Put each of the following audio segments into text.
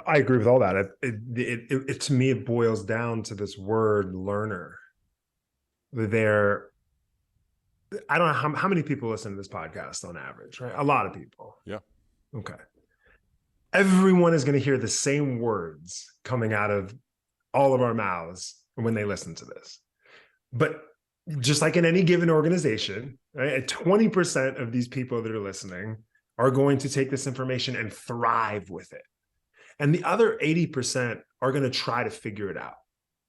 I agree with all that. To me, it boils down to this word learner. There, I don't know how many people listen to this podcast on average, right? A lot of people. Yeah. Okay. Everyone is going to hear the same words coming out of all of our mouths when they listen to this. But just like in any given organization, right, 20% of these people that are listening are going to take this information and thrive with it. And the other 80% are going to try to figure it out,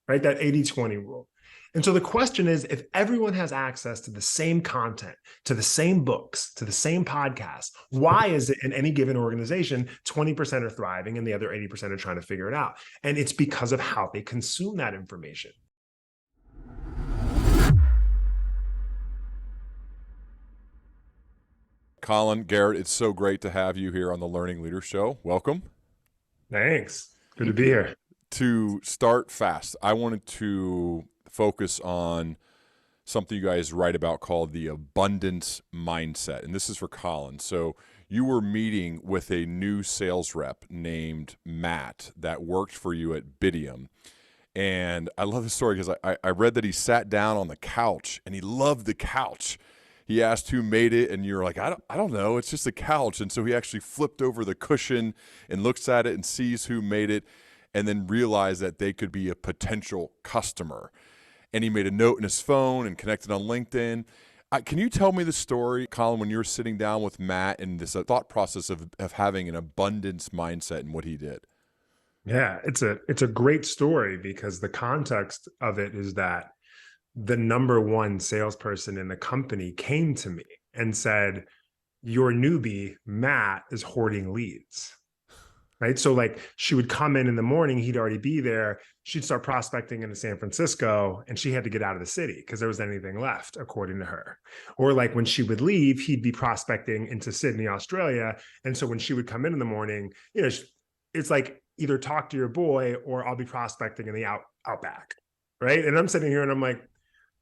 right? That 80-20 rule. And so the question is, if everyone has access to the same content, to the same books, to the same podcasts, why is it in any given organization, 20% are thriving and the other 80% are trying to figure it out? And it's because of how they consume that information. Colin, Garrett, it's so great to have you here on the Learning Leader Show. Welcome. Thanks. Good to be here. To start fast, I wanted to focus on something you guys write about called the abundance mindset. And this is for Colin. So you were meeting with a new sales rep named Matt that worked for you at Bitium. And I love this story because I read that he sat down on the couch and he loved the couch. He asked who made it, and you're like, I don't know. It's just a couch. And so he actually flipped over the cushion and looks at it and sees who made it, and then realized that they could be a potential customer. And he made a note in his phone and connected on LinkedIn. Can you tell me the story, Colin, when you were sitting down with Matt and this thought process of having an abundance mindset and what he did? Yeah, it's a great story because the context of it is that the number one salesperson in the company came to me and said, your newbie, Matt, is hoarding leads. Right. So like she would come in the morning, he'd already be there. She'd start prospecting into San Francisco and she had to get out of the city because there was anything left, according to her. Or like when she would leave, he'd be prospecting into Sydney, Australia. And so when she would come in the morning, it's like either talk to your boy or I'll be prospecting in the outback. Right. And I'm sitting here and I'm like,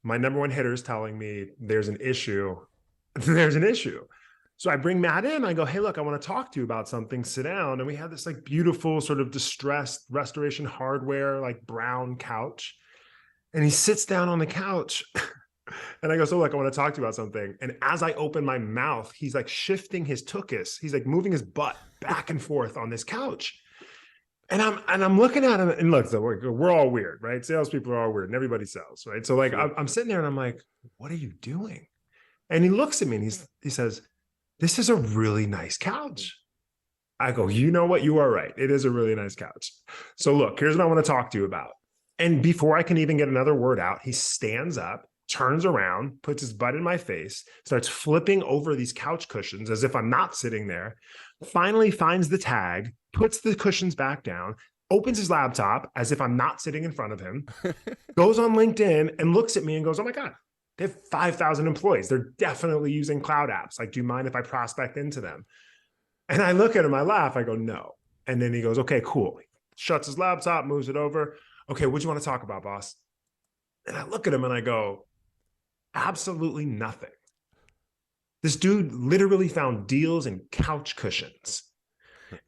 my number one hitter is telling me there's an issue. There's an issue. So I bring Matt in. I go, hey, look, I want to talk to you about something. Sit down. And we have this like beautiful sort of distressed restoration hardware, like brown couch. And he sits down on the couch. And I go, so look, I want to talk to you about something. And as I open my mouth, he's like shifting his tuchus. He's like moving his butt back and forth on this couch. And I'm looking at him, and look, so we're all weird, right? Salespeople are all weird, and everybody sells, right? So like, sure. I'm sitting there, and I'm like, "What are you doing?" And he looks at me, and he says, "This is a really nice couch." I go, "You know what? You are right. It is a really nice couch." So look, here's what I want to talk to you about. And before I can even get another word out, he stands up, turns around, puts his butt in my face, starts flipping over these couch cushions as if I'm not sitting there. Finally finds the tag, puts the cushions back down, opens his laptop as if I'm not sitting in front of him, goes on LinkedIn and looks at me and goes, oh my God, they have 5,000 employees. They're definitely using cloud apps. Like, do you mind if I prospect into them? And I look at him, I laugh, I go, no. And then he goes, okay, cool. He shuts his laptop, moves it over. Okay, what do you want to talk about, boss? And I look at him and I go, absolutely nothing. This dude literally found deals in couch cushions.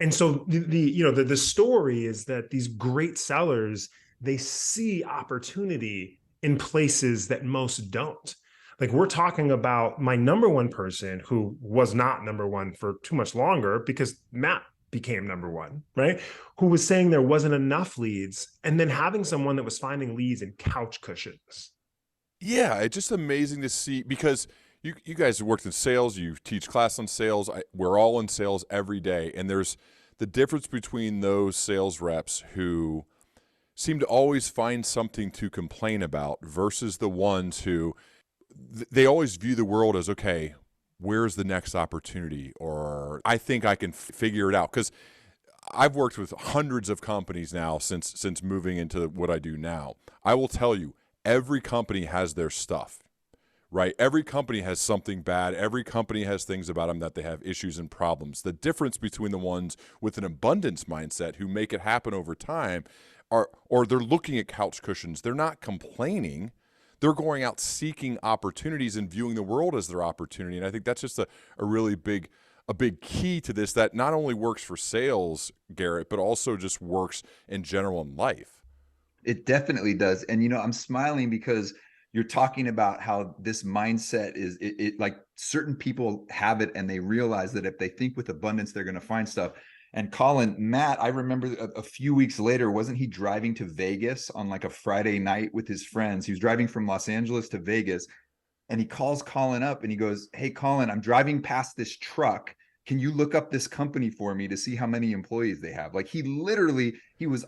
And so the story is that these great sellers, they see opportunity in places that most don't. Like, we're talking about my number one person who was not number one for too much longer because Matt became number one, right? Who was saying there wasn't enough leads, and then having someone that was finding leads in couch cushions. Yeah, it's just amazing to see because you guys have worked in sales, you teach class on sales. We're all in sales every day. And there's the difference between those sales reps who seem to always find something to complain about versus the ones who they always view the world as, okay, where's the next opportunity? Or I think I can figure it out. Because I've worked with hundreds of companies now since moving into what I do now. I will tell you, every company has their stuff. Right? Every company has something bad. Every company has things about them that they have issues and problems. The difference between the ones with an abundance mindset who make it happen over time or they're looking at couch cushions. They're not complaining. They're going out seeking opportunities and viewing the world as their opportunity. And I think that's just a really big a big key to this that not only works for sales, Garrett, but also just works in general in life. It definitely does. And, I'm smiling because you're talking about how this mindset is like certain people have it and they realize that if they think with abundance, they're going to find stuff. And Colin, Matt, I remember a few weeks later, wasn't he driving to Vegas on like a Friday night with his friends? He was driving from Los Angeles to Vegas, and he calls Colin up and he goes, "Hey, Colin, I'm driving past this truck. Can you look up this company for me to see how many employees they have?" Like he was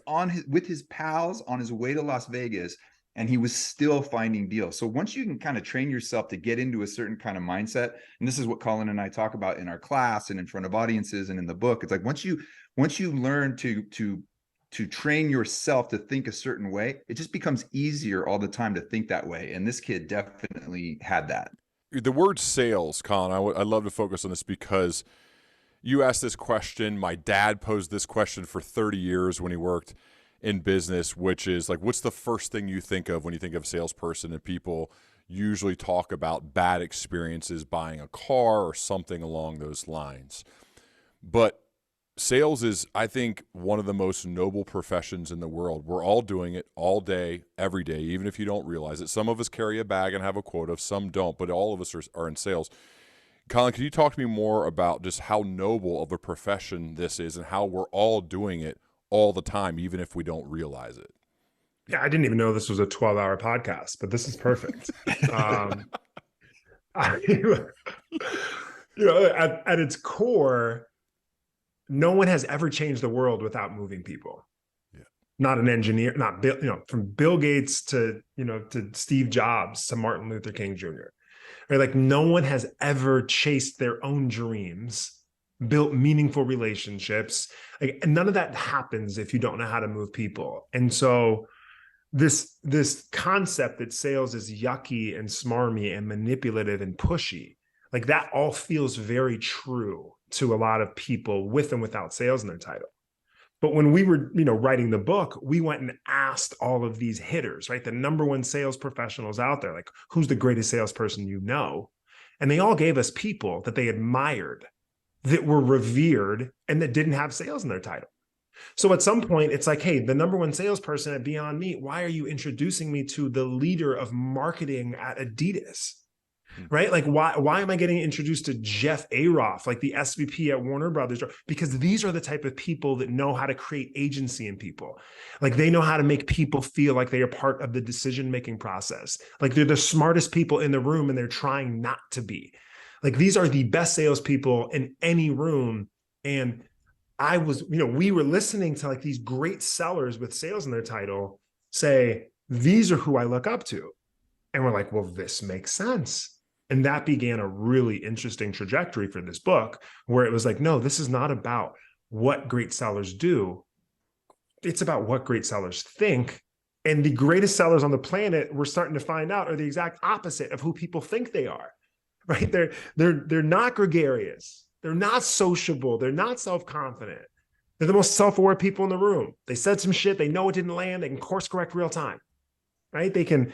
with his pals on his way to Las Vegas, and he was still finding deals. So once you can kind of train yourself to get into a certain kind of mindset, and this is what Colin and I talk about in our class and in front of audiences and in the book, it's like once you learn to train yourself to think a certain way, it just becomes easier all the time to think that way. And this kid definitely had that. The word sales, Colin, I'd love to focus on this because you asked this question. My dad posed this question for 30 years when he worked in business, which is like, what's the first thing you think of when you think of a salesperson? And people usually talk about bad experiences buying a car or something along those lines. But sales is, I think, one of the most noble professions in the world. We're all doing it all day, every day, even if you don't realize it. Some of us carry a bag and have a quota, some don't, but all of us are in sales. Colin, can you talk to me more about just how noble of a profession this is and how we're all doing it all the time, even if we don't realize it? Yeah, I didn't even know this was a 12-hour podcast, but this is perfect. At its core, no one has ever changed the world without moving people. Yeah. Not an engineer, not Bill, from Bill Gates to Steve Jobs to Martin Luther King Jr. Right? Like no one has ever chased their own dreams, built meaningful relationships. Like, and none of that happens if you don't know how to move people. And so this concept that sales is yucky and smarmy and manipulative and pushy, like that all feels very true to a lot of people with and without sales in their title. But when we were, writing the book, we went and asked all of these hitters, right? The number one sales professionals out there, like who's the greatest salesperson you know? And they all gave us people that they admired, that were revered, and that didn't have sales in their title. So at some point, it's like, hey, the number one salesperson at Beyond Meat, why are you introducing me to the leader of marketing at Adidas? Right? Like, why am I getting introduced to Jeff Aroff, like the SVP at Warner Brothers? Because these are the type of people that know how to create agency in people. Like they know how to make people feel like they are part of the decision-making process. Like they're the smartest people in the room and they're trying not to be. Like these are the best salespeople in any room. And we were listening to like these great sellers with sales in their title say, these are who I look up to. And we're like, well, this makes sense. And that began a really interesting trajectory for this book where it was like, no, this is not about what great sellers do. It's about what great sellers think. And the greatest sellers on the planet, we're starting to find out, are the exact opposite of who people think they are, right? They're not gregarious. They're not sociable. They're not self-confident. They're the most self-aware people in the room. They said some shit. They know it didn't land. They can course correct real time. Right? They can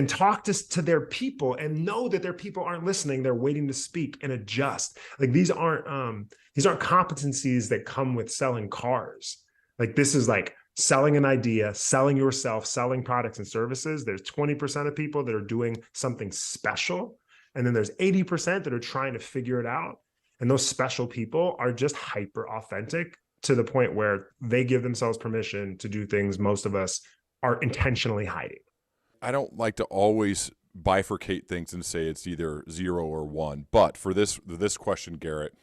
talk to their people and know that their people aren't listening. They're waiting to speak and adjust. Like these aren't competencies that come with selling cars. Like this is like selling an idea, selling yourself, selling products and services. There's 20% of people that are doing something special. And then there's 80% that are trying to figure it out. And those special people are just hyper authentic to the point where they give themselves permission to do things most of us are intentionally hiding. I don't like to always bifurcate things and say it's either 0 or 1. But for this question, Garrett,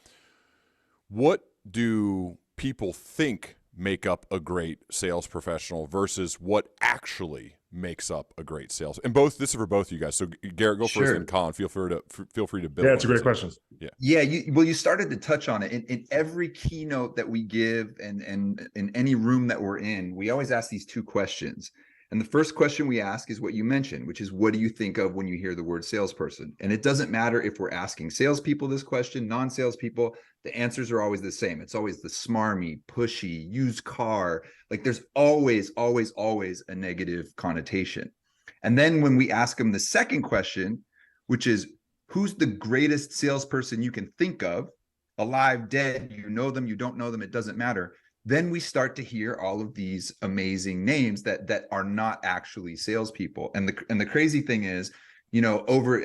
what do people think make up a great sales professional versus what actually makes up a great sales? And this is for both of you guys. So Garrett, go first, and Colin, feel free to build. Yeah, it's a great question. Yeah. You started to touch on it in every keynote that we give, and in any room that we're in, we always ask these two questions. And the first question we ask is what you mentioned, which is, what do you think of when you hear the word salesperson? And it doesn't matter if we're asking salespeople this question, non-salespeople, the answers are always the same. It's always the smarmy, pushy, used car. Like there's always, always, always a negative connotation. And then when we ask them the second question, which is, who's the greatest salesperson you can think of? alive, dead, you know them, you don't know them, it doesn't matter. Then we start to hear all of these amazing names that are not actually salespeople. And the crazy thing is, you know, over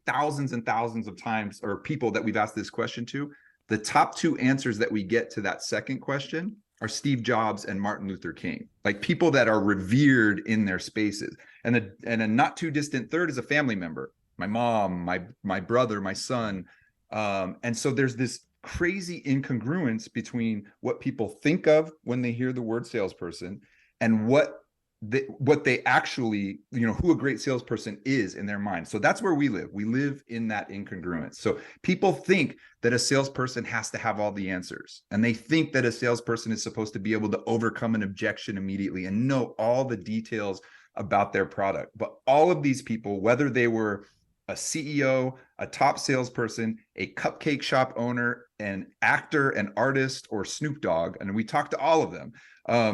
thousands and thousands of times, or people that we've asked this question to, the top two answers that we get to that second question are Steve Jobs and Martin Luther King, like people that are revered in their spaces. And a not too distant third is a family member, my mom, my brother, my son. And so there's this crazy incongruence between what people think of when they hear the word salesperson and what they actually, you know, who a great salesperson is in their mind. So that's where we live. We live in that incongruence. So people think that a salesperson has to have all the answers, and they think that a salesperson is supposed to be able to overcome an objection immediately and know all the details about their product. But all of these people, whether they were a CEO, a top salesperson, a cupcake shop owner, an actor, an artist, or Snoop Dogg, and we talked to all of them,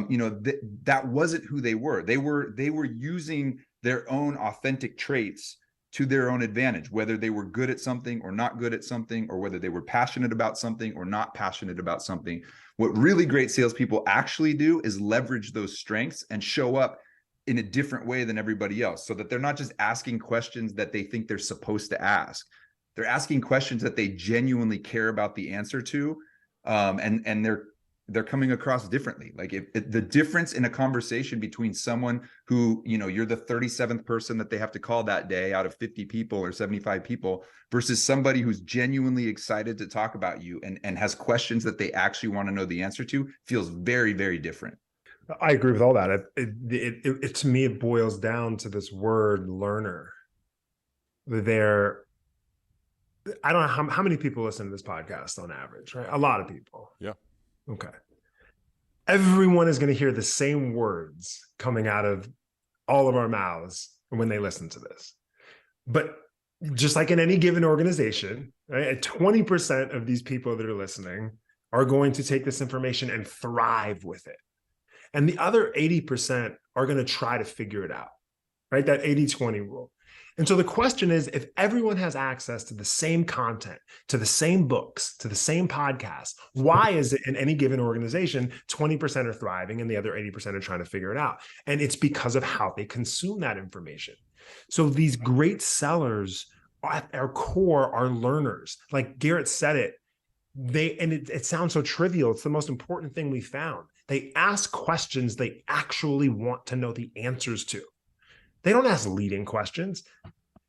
you know, that wasn't who they were. They were using their own authentic traits to their own advantage, whether they were good at something or not good at something, or whether they were passionate about something or not passionate about something. What really great salespeople actually do is leverage those strengths and show up in a different way than everybody else, so that they're not just asking questions that they think they're supposed to ask. They're asking questions that they genuinely care about the answer to, and they're coming across differently. Like if the difference in a conversation between someone who, you know, you're the 37th person that they have to call that day out of 50 people or 75 people, versus somebody who's genuinely excited to talk about you and has questions that they actually want to know the answer to, feels very, very different. I agree with all that. It to me, it boils down to this word learner. I don't know how many people listen to this podcast on average, right? A lot of people. Yeah. Okay. Everyone is going to hear the same words coming out of all of our mouths when they listen to this. But just like in any given organization, right, 20% of these people that are listening are going to take this information and thrive with it. And the other 80% are going to try to figure it out, right? That 80-20 rule. And so the question is, if everyone has access to the same content, to the same books, to the same podcasts, why is it in any given organization, 20% are thriving and the other 80% are trying to figure it out? And it's because of how they consume that information. So these great sellers at their core are learners. Like Garrett said it, it sounds so trivial. It's the most important thing we found. They ask questions they actually want to know the answers to. They don't ask leading questions.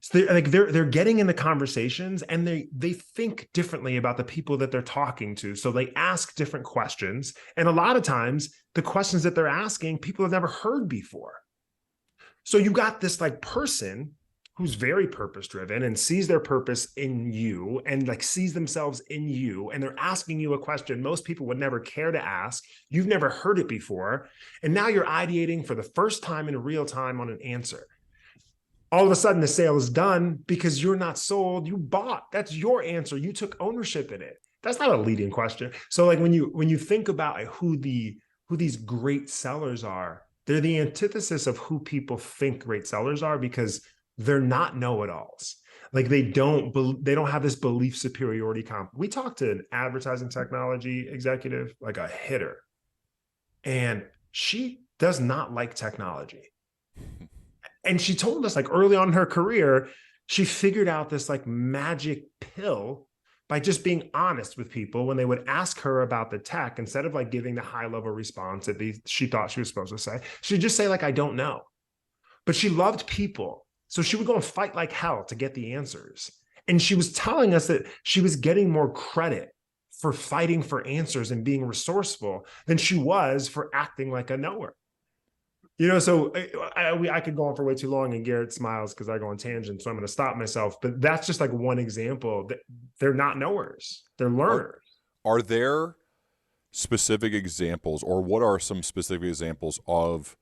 So they're getting in the conversations, and they think differently about the people that they're talking to. So they ask different questions. And a lot of times the questions that they're asking, people have never heard before. So you got this like person who's very purpose driven and sees their purpose in you and like sees themselves in you. And they're asking you a question most people would never care to ask. You've never heard it before. And now you're ideating for the first time in real time on an answer. All of a sudden the sale is done because you're not sold, you bought. That's your answer. You took ownership in it. That's not a leading question. So like when you think about who these great sellers are, they're the antithesis of who people think great sellers are, because they're not know-it-alls. Like they don't have this belief superiority comp. We talked to an advertising technology executive, like a hitter, and she does not like technology. And she told us like early on in her career, she figured out this like magic pill by just being honest with people when they would ask her about the tech. Instead of like giving the high level response that she thought she was supposed to say, she'd just say like, I don't know. But she loved people. So she would go and fight like hell to get the answers. And she was telling us that she was getting more credit for fighting for answers and being resourceful than she was for acting like a knower. You know, so I could go on for way too long, and Garrett smiles because I go on tangents, so I'm going to stop myself. But that's just like one example. They're not knowers. They're learners. Are there specific examples, or what are some specific examples of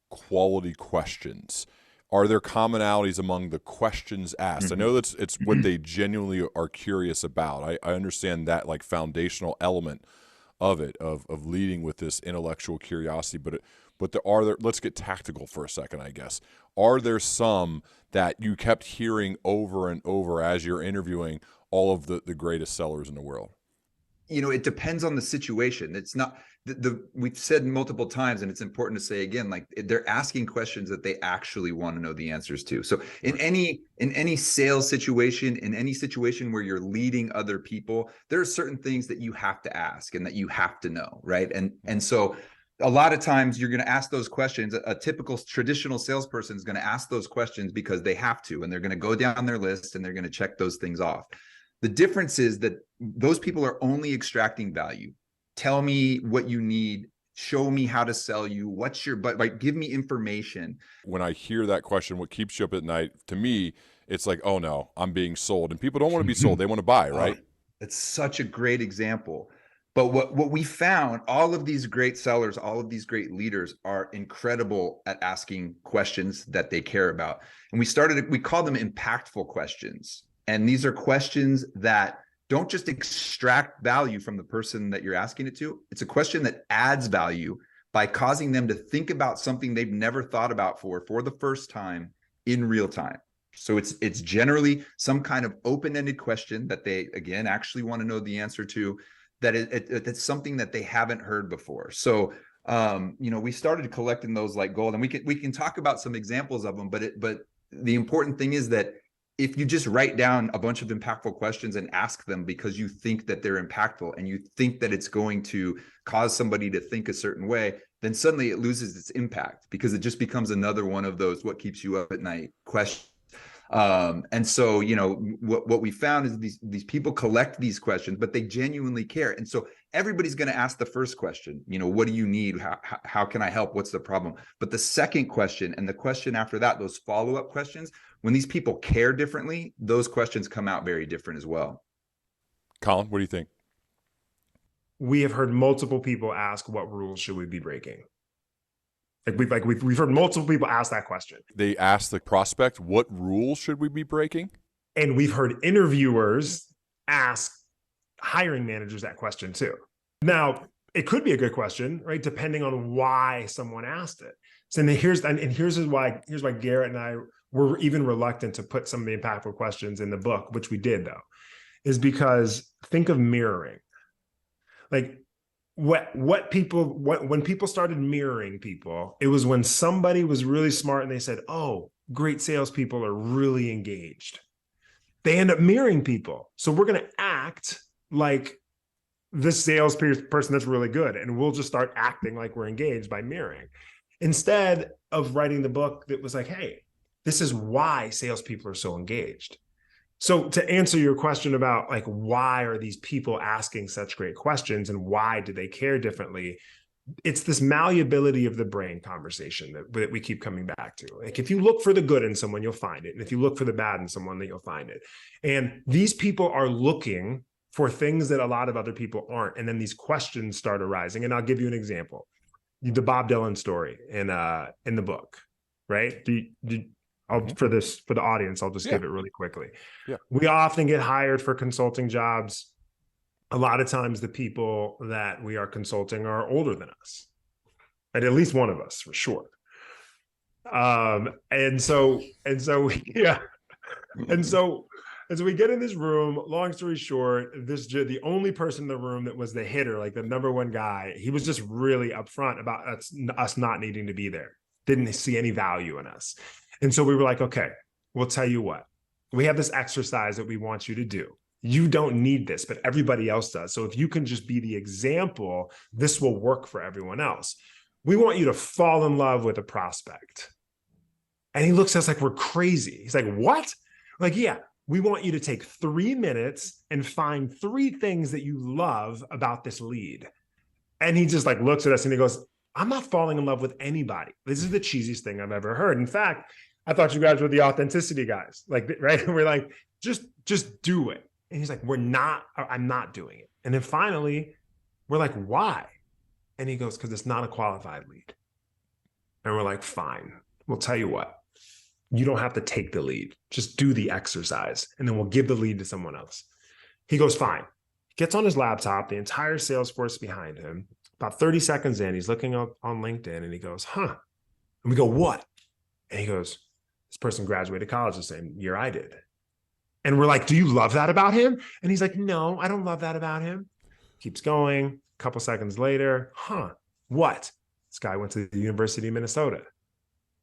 quality questions? Are there commonalities among the questions asked? I know that's it's what they genuinely are curious about. I understand that like foundational element of it, of leading with this intellectual curiosity. Let's get tactical for a second, I guess. Are there some that you kept hearing over and over as you're interviewing all of the greatest sellers in the world? It depends on the situation. It's not we've said multiple times, and it's important to say again, like they're asking questions that they actually want to know the answers to. So in any sales situation, in any situation where you're leading other people, there are certain things that you have to ask and that you have to know, right? And so a lot of times you're going to ask those questions. A typical traditional salesperson is going to ask those questions because they have to, and they're going to go down their list and they're going to check those things off. The difference is that those people are only extracting value. Tell me what you need. Show me how to sell you. What's your but? Like, give me information. When I hear that question, what keeps you up at night? To me, it's like, oh no, I'm being sold, and people don't want to be sold; they want to buy, right? It's such a great example. But what we found, all of these great sellers, all of these great leaders are incredible at asking questions that they care about, and we call them impactful questions. And these are questions that don't just extract value from the person that you're asking it to. It's a question that adds value by causing them to think about something they've never thought about for the first time in real time. So it's generally some kind of open-ended question that they, again, actually want to know the answer to, that's something that they haven't heard before. So we started collecting those like gold, and we can talk about some examples of them, but the important thing is that if you just write down a bunch of impactful questions and ask them because you think that they're impactful and you think that it's going to cause somebody to think a certain way, then suddenly it loses its impact because it just becomes another one of those what keeps you up at night questions. And so, what we found is these people collect these questions, but they genuinely care. And so everybody's going to ask the first question, what do you need? How can I help? What's the problem? But the second question and the question after that, those follow-up questions, when these people care differently, those questions come out very different as well. Colin, what do you think? We have heard multiple people ask, what rules should we be breaking? We've heard multiple people ask that question. They ask the prospect, what rules should we be breaking? And we've heard interviewers ask hiring managers that question too. Now, it could be a good question, right? Depending on why someone asked it. So here's why Garrett and I were even reluctant to put some of the impactful questions in the book, which we did though, is because think of mirroring. Like when people started mirroring people, it was when somebody was really smart and they said, oh, great salespeople are really engaged. They end up mirroring people. So we're going to act like this salesperson that's really good, and we'll just start acting like we're engaged by mirroring. Instead of writing the book that was like, hey, this is why salespeople are so engaged. So to answer your question about like, why are these people asking such great questions and why do they care differently? It's this malleability of the brain conversation that we keep coming back to. Like if you look for the good in someone, you'll find it. And if you look for the bad in someone, then you'll find it. And these people are looking for things that a lot of other people aren't. And then these questions start arising. And I'll give you an example. The Bob Dylan story in the book, right? For the audience, I'll just give it really quickly. Yeah. We often get hired for consulting jobs. A lot of times the people that we are consulting are older than us, and at least one of us for sure. And so we get in this room, long story short, the only person in the room that was the hitter, like the number one guy, he was just really upfront about us not needing to be there. Didn't see any value in us. And so we were like, okay, we'll tell you what. We have this exercise that we want you to do. You don't need this, but everybody else does. So if you can just be the example, this will work for everyone else. We want you to fall in love with a prospect. And he looks at us like we're crazy. He's like, what? Like, yeah, we want you to take 3 minutes and find 3 things that you love about this lead. And he just like looks at us and he goes, I'm not falling in love with anybody. This is the cheesiest thing I've ever heard. In fact, I thought you guys were the authenticity guys, like, right? And we're like, just do it. And he's like, I'm not doing it. And then finally, we're like, why? And he goes, because it's not a qualified lead. And we're like, fine, we'll tell you what. You don't have to take the lead. Just do the exercise. And then we'll give the lead to someone else. He goes, fine. Gets on his laptop, the entire Salesforce behind him. About 30 seconds in, he's looking up on LinkedIn and he goes, huh. And we go, what? And he goes, this person graduated college the same year I did. And we're like, do you love that about him? And he's like, no, I don't love that about him. Keeps going. A couple seconds later, huh, what? This guy went to the University of Minnesota.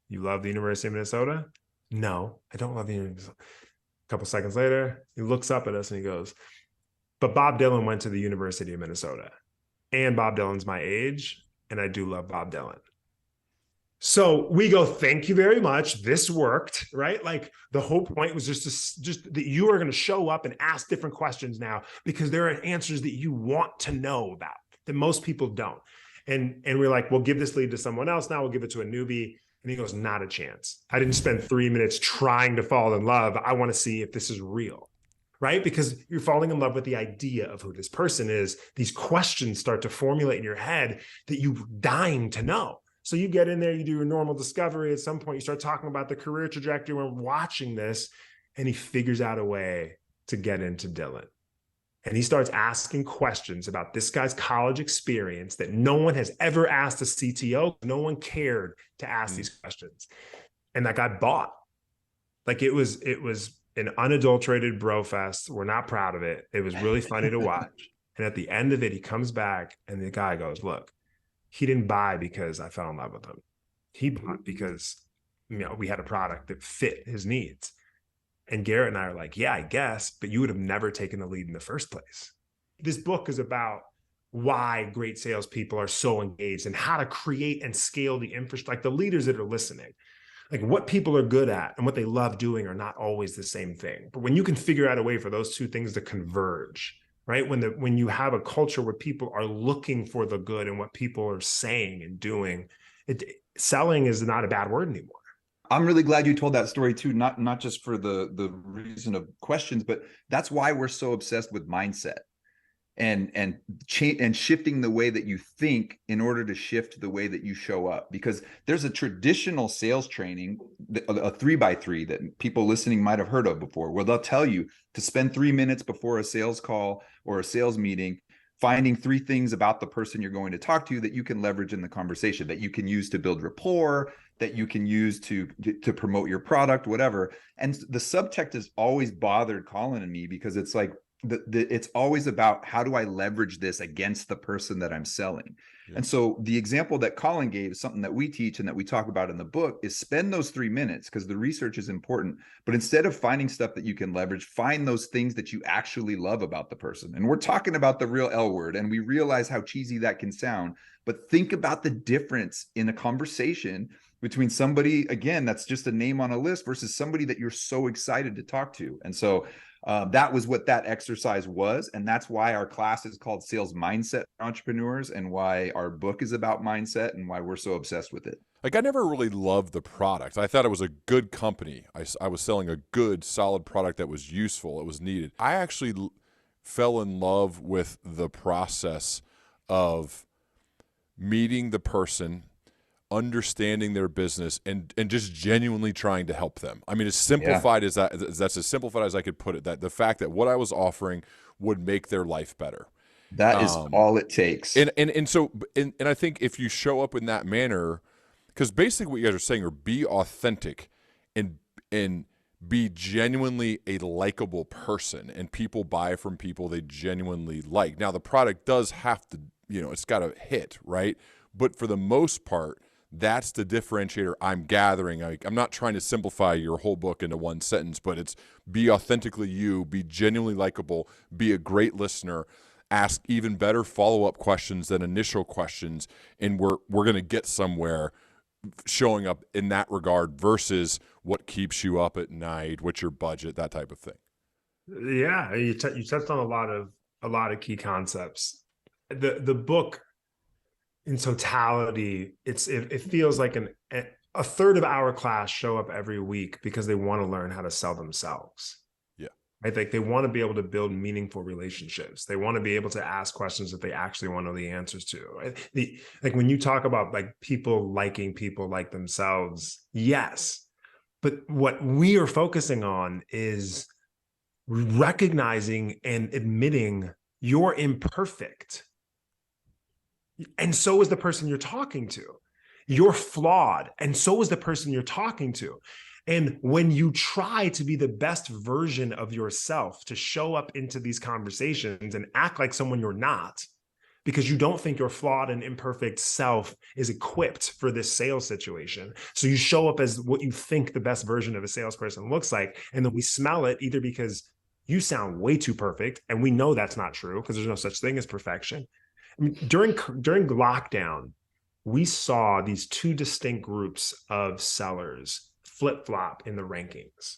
You love the University of Minnesota? No, I don't love the University of Minnesota. A couple seconds later, he looks up at us and he goes, but Bob Dylan went to the University of Minnesota. And Bob Dylan's my age, and I do love Bob Dylan. So we go, thank you very much. This worked, right? Like the whole point was just that you are going to show up and ask different questions now because there are answers that you want to know about that most people don't. And we're like, we'll give this lead to someone else now. We'll give it to a newbie. And he goes, not a chance. I didn't spend 3 minutes trying to fall in love. I want to see if this is real, right? Because you're falling in love with the idea of who this person is. These questions start to formulate in your head that you're dying to know. So you get in there, you do your normal discovery. At some point, you start talking about the career trajectory. We're watching this, and he figures out a way to get into Dylan. And he starts asking questions about this guy's college experience that no one has ever asked a CTO. No one cared to ask these questions. And that guy bought. Like it was an unadulterated bro fest. We're not proud of it. It was really funny to watch. And at the end of it, he comes back and the guy goes, look, he didn't buy because I fell in love with him. He bought because, we had a product that fit his needs. And Garrett and I are like, yeah, I guess, but you would have never taken the lead in the first place. This book is about why great salespeople are so engaged and how to create and scale the infrastructure, like the leaders that are listening. Like what people are good at and what they love doing are not always the same thing. But when you can figure out a way for those two things to converge, right? When you have a culture where people are looking for the good and what people are saying and doing, selling is not a bad word anymore. I'm really glad you told that story too, not just for the reason of questions, but that's why we're so obsessed with mindset and shifting the way that you think in order to shift the way that you show up. Because there's a traditional sales training, a 3x3 that people listening might have heard of before, where they'll tell you to spend 3 minutes before a sales call or a sales meeting, finding 3 things about the person you're going to talk to that you can leverage in the conversation, that you can use to build rapport, that you can use to promote your product, whatever. And the subtext has always bothered Colin and me because it's like, it's always about how do I leverage this against the person that I'm selling. Yeah. And so the example that Colin gave is something that we teach and that we talk about in the book is spend those 3 minutes because the research is important. But instead of finding stuff that you can leverage, find those things that you actually love about the person. And we're talking about the real L word, and we realize how cheesy that can sound. But think about the difference in a conversation between somebody, again, that's just a name on a list versus somebody that you're so excited to talk to. And so that was what that exercise was. And that's why our class is called Sales Mindset Entrepreneurs and why our book is about mindset and why we're so obsessed with it. Like I never really loved the product. I thought it was a good company. I was selling a good, solid product that was useful. It was needed. I actually fell in love with the process of meeting the person, understanding their business, and just genuinely trying to help them. I mean, as simplified as that's as simplified as I could put it, that the fact that what I was offering would make their life better. That is all it takes. And I think if you show up in that manner, because basically what you guys are saying are be authentic and be genuinely a likable person, and people buy from people they genuinely like. Now the product does have to, it's got to hit, right? But for the most part, that's the differentiator I'm gathering. I'm not trying to simplify your whole book into one sentence, but it's be authentically you, be genuinely likable, be a great listener, ask even better follow-up questions than initial questions, and we're going to get somewhere showing up in that regard versus what keeps you up at night, what's your budget, that type of thing. Yeah, you touched on a lot of key concepts. The book in totality, it feels like a third of our class show up every week because they want to learn how to sell themselves. Yeah. I think they want to be able to build meaningful relationships. They want to be able to ask questions that they actually want to know the answers to. Right? Like when you talk about like people liking people like themselves, yes. But what we are focusing on is recognizing and admitting you're imperfect. And so is the person you're talking to. You're flawed. And so is the person you're talking to. And when you try to be the best version of yourself, to show up into these conversations and act like someone you're not, because you don't think your flawed and imperfect self is equipped for this sales situation. So you show up as what you think the best version of a salesperson looks like. And then we smell it either because you sound way too perfect. And we know that's not true because there's no such thing as perfection. I mean, during lockdown, we saw these two distinct groups of sellers flip-flop in the rankings.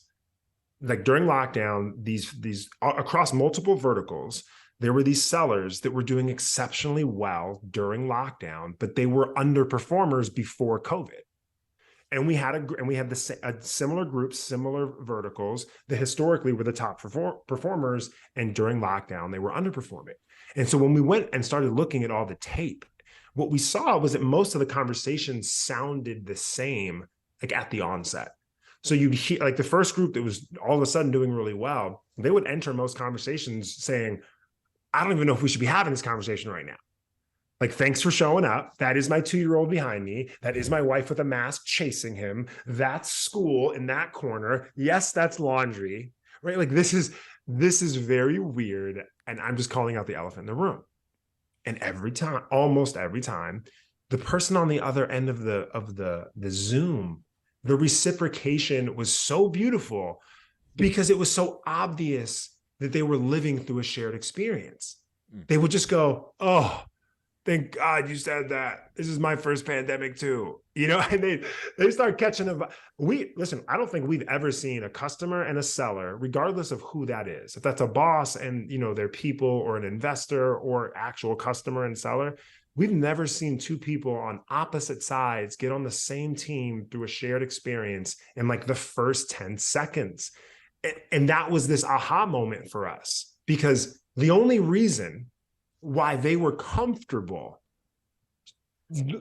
Like during lockdown, these across multiple verticals, there were these sellers that were doing exceptionally well during lockdown, but they were underperformers before COVID. And we had a similar group, similar verticals that historically were the top performers, and during lockdown they were underperforming. And so when we went and started looking at all the tape, what we saw was that most of the conversations sounded the same, like at the onset. So you'd hear, like the first group that was all of a sudden doing really well, they would enter most conversations saying, I don't even know if we should be having this conversation right now. Like, thanks for showing up. That is my 2-year-old behind me. That is my wife with a mask chasing him. That's school in that corner. Yes, that's laundry, right? Like this is very weird. And I'm just calling out the elephant in the room. And every time, almost every time, the person on the other end of the Zoom, the reciprocation was so beautiful because it was so obvious that they were living through a shared experience. They would just go, oh, thank God you said that. This is my first pandemic too. And they start catching listen, I don't think we've ever seen a customer and a seller, regardless of who that is. If that's a boss and their people, or an investor, or actual customer and seller, we've never seen two people on opposite sides get on the same team through a shared experience in like the first 10 seconds. And that was this aha moment for us, because the only reason why they were comfortable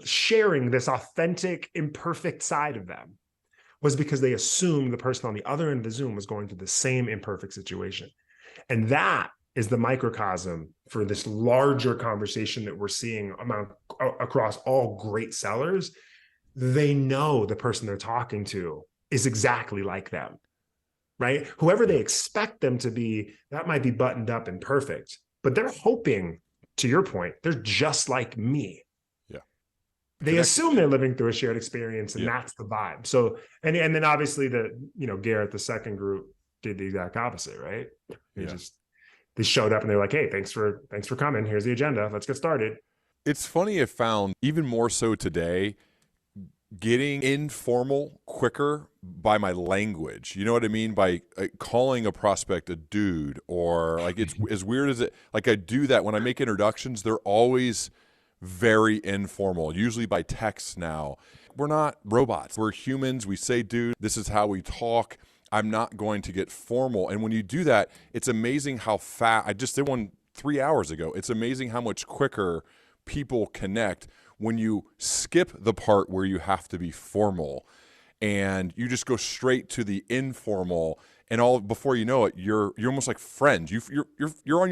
sharing this authentic, imperfect side of them was because they assumed the person on the other end of the Zoom was going through the same imperfect situation. And that is the microcosm for this larger conversation that we're seeing across all great sellers. They know the person they're talking to is exactly like them, right? Whoever they expect them to be, that might be buttoned up and perfect, but they're hoping, to your point, they're just like me. Yeah. They assume they're living through a shared experience, and that's the vibe. So, and then obviously Garrett, the second group, did the exact opposite, right? They showed up and they're like, hey, thanks for coming. Here's the agenda. Let's get started. It's funny, I found even more so today, getting informal quicker by my language. You know what I mean? By calling a prospect a dude, or like, it's as weird as it, like I do that when I make introductions, they're always very informal, usually by text now. We're not robots. We're humans. We say, dude, this is how we talk. I'm not going to get formal. And when you do that, it's amazing how fast. I just did one 3 hours ago. It's amazing how much quicker people connect when you skip the part where you have to be formal and you just go straight to the informal, and all before you know it, you're almost like friends. You're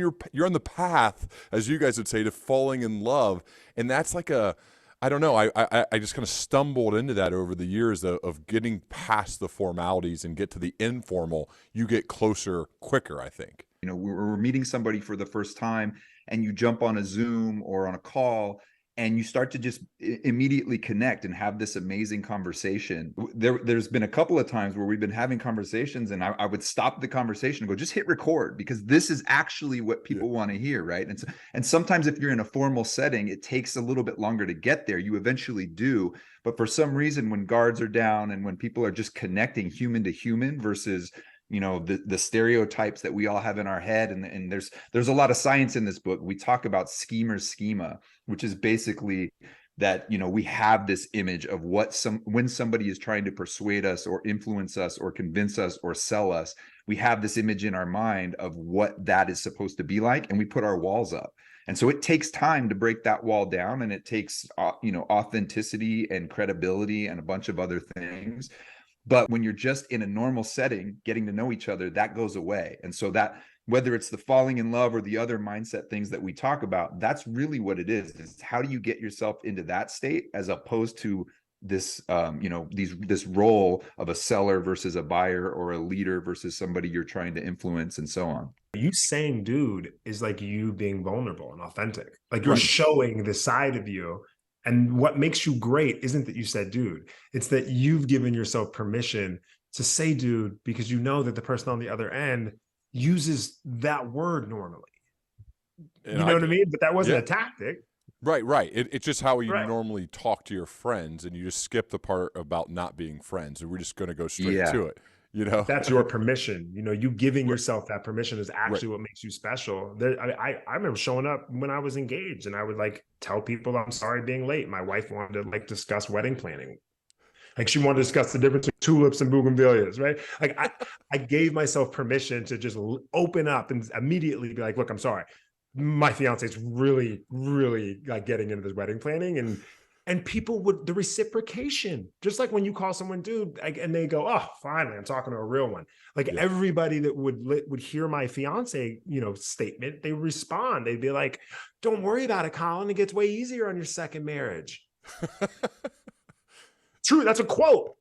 on the path, as you guys would say, to falling in love. And that's like I don't know. I just kind of stumbled into that over the years of getting past the formalities and get to the informal. You get closer quicker, I think. We're meeting somebody for the first time, and you jump on a Zoom or on a call, and you start to just immediately connect and have this amazing conversation. There's been a couple of times where we've been having conversations, and I would stop the conversation and go, just hit record, because this is actually what people want to hear, right? And sometimes if you're in a formal setting, it takes a little bit longer to get there. You eventually do. But for some reason, when guards are down and when people are just connecting human to human versus the stereotypes that we all have in our head, and there's a lot of science in this book. We talk about schemer's schema, which is basically that we have this image of when somebody is trying to persuade us or influence us or convince us or sell us, we have this image in our mind of what that is supposed to be like, and we put our walls up. And so it takes time to break that wall down, and it takes authenticity and credibility and a bunch of other things. But when you're just in a normal setting, getting to know each other, that goes away. And so that whether it's the falling in love or the other mindset things that we talk about, that's really what it is how do you get yourself into that state as opposed to this this role of a seller versus a buyer, or a leader versus somebody you're trying to influence, and so on. You saying dude is like you being vulnerable and authentic. Like you're Right. showing the side of you. And what makes you great isn't that you said dude. It's that you've given yourself permission to say dude, because you know that the person on the other end uses that word normally. And You know what I mean? But that wasn't a tactic. Right. It's just how you Right. normally talk to your friends, and you just skip the part about not being friends, and we're just going to go straight to it. That's your permission. You giving yourself that permission is actually what makes you special. I remember showing up when I was engaged, and I would like tell people I'm sorry being late. My wife wanted to like discuss wedding planning. Like she wanted to discuss the difference between tulips and bougainvilleas, right? Like I gave myself permission to just open up and immediately be like, look, I'm sorry. My fiance is really, really like getting into this wedding planning, and people would, the reciprocation, just like when you call someone dude, like, and they go, oh, finally, I'm talking to a real one. Like everybody that would hear my fiance, statement, they respond. They'd be like, don't worry about it, Colin. It gets way easier on your second marriage. True. That's a quote,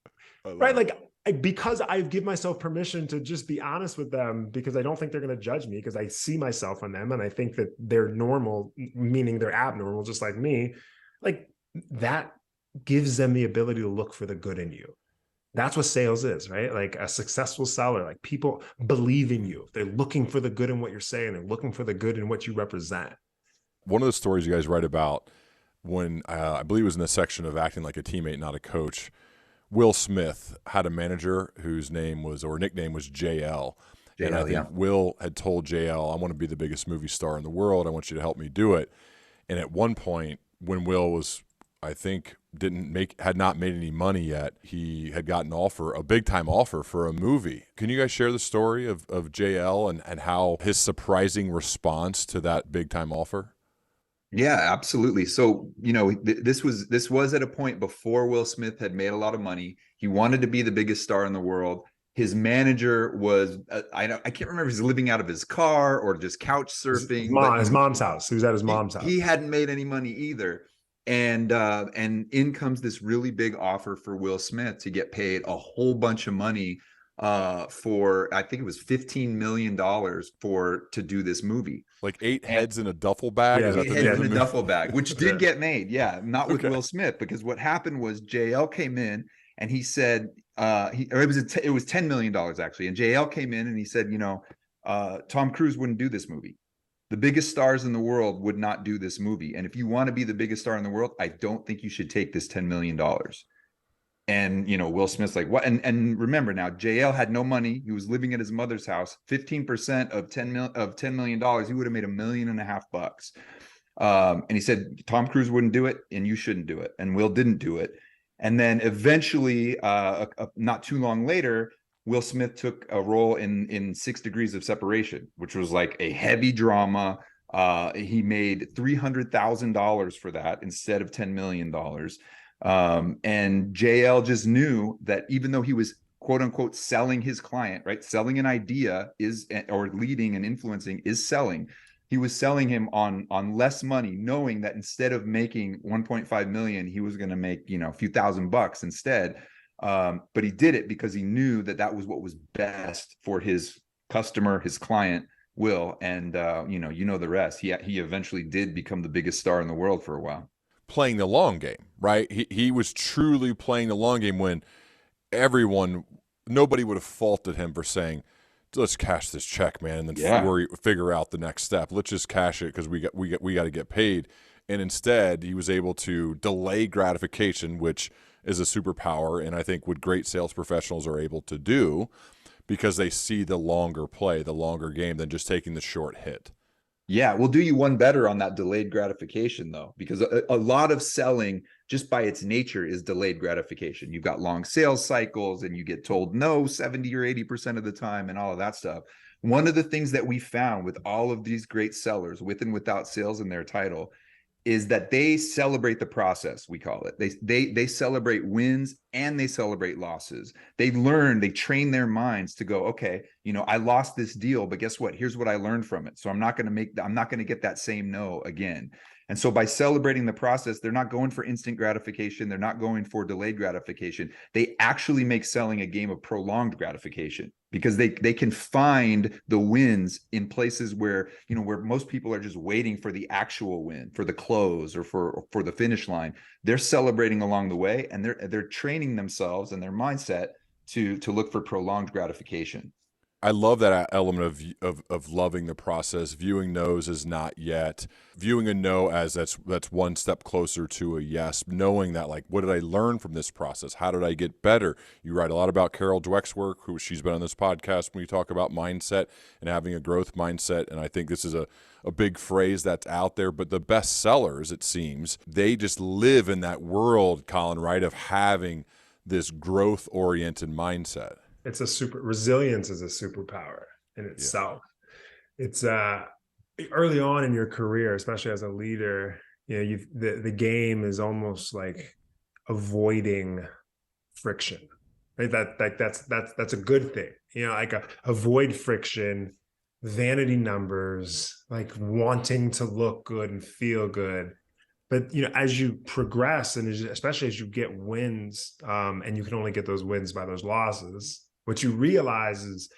right? Like, because I give myself permission to just be honest with them, because I don't think they're going to judge me, because I see myself in them and I think that they're normal, meaning they're abnormal, just like me. Like that gives them the ability to look for the good in you. That's what sales is, right? Like a successful seller, like people believe in you. They're looking for the good in what you're saying. They're looking for the good in what you represent. One of the stories you guys write about, when I believe it was in the section of acting like a teammate, not a coach, Will Smith had a manager whose name was, or nickname was, JL. And I think Will had told JL, I want to be the biggest movie star in the world. I want you to help me do it. And at one point, when Will was, I think, had not made any money yet, he had gotten a big time offer for a movie. Can you guys share the story of JL and how his surprising response to that big time offer? Yeah, absolutely. So, this was at a point before Will Smith had made a lot of money. He wanted to be the biggest star in the world. His manager was, I can't remember if he's living out of his car or just couch surfing. His mom's house. He was at his mom's house. He hadn't made any money either. And in comes this really big offer for Will Smith to get paid a whole bunch of money for, I think it was $15 million to do this movie. Like 8 heads in a duffel bag? Yeah, 8 heads in a duffel bag, which did get made. Yeah, not with Will Smith, because what happened was JL came in and he said, it was $10 million actually. And JL came in and he said, Tom Cruise wouldn't do this movie. The biggest stars in the world would not do this movie. And if you want to be the biggest star in the world, I don't think you should take this $10 million. And, Will Smith's like, what? And remember now, JL had no money. He was living at his mother's house. 15% of $10 million, he would have made $1.5 million. And he said, Tom Cruise wouldn't do it and you shouldn't do it. And Will didn't do it. And then eventually, not too long later, Will Smith took a role in 6 Degrees of Separation, which was like a heavy drama. He made $300,000 for that instead of $10 million. And JL just knew that even though he was quote unquote selling his client, right? Selling an idea or leading and influencing is selling. He was selling him on less money, knowing that instead of making 1.5 million, he was going to make, a few $1,000 instead. But he did it because he knew that was what was best for his customer, his client, Will. And, the rest. He eventually did become the biggest star in the world for a while. Playing the long game, right? He was truly playing the long game when nobody would have faulted him for saying, let's cash this check, man, and then figure out the next step. Let's just cash it because we got to get paid. And instead, he was able to delay gratification, which is a superpower, and I think what great sales professionals are able to do, because they see the longer play, the longer game, than just taking the short hit. Yeah, we'll do you one better on that delayed gratification, though, because a lot of selling, just by its nature, is delayed gratification. You've got long sales cycles and you get told no 70 or 80% of the time and all of that stuff. One of the things that we found with all of these great sellers, with and without sales in their title, is that they celebrate the process, we call it. They celebrate wins and they celebrate losses. They learn, they train their minds to go, okay, I lost this deal, but guess what? Here's what I learned from it. So I'm not going to get that same no again. And so by celebrating the process, they're not going for instant gratification. They're not going for delayed gratification. They actually make selling a game of prolonged gratification, because they can find the wins in places where, where most people are just waiting for the actual win, for the close, or for the finish line. They're celebrating along the way, and they're training themselves and their mindset to look for prolonged gratification. I love that element of loving the process, viewing no's as not yet, viewing a no as that's one step closer to a yes, knowing that, like, what did I learn from this process? How did I get better? You write a lot about Carol Dweck's work, she's been on this podcast when we talk about mindset and having a growth mindset. And I think this is a big phrase that's out there, but the best sellers, it seems, they just live in that world, Colin, right, of having this growth-oriented mindset. It's resilience is a superpower in itself. Yeah. It's early on in your career, especially as a leader, the game is almost like avoiding friction. Right? That's a good thing. Like avoid friction, vanity numbers, like wanting to look good and feel good. But as you progress, and especially as you get wins, and you can only get those wins by those losses, what you realize is,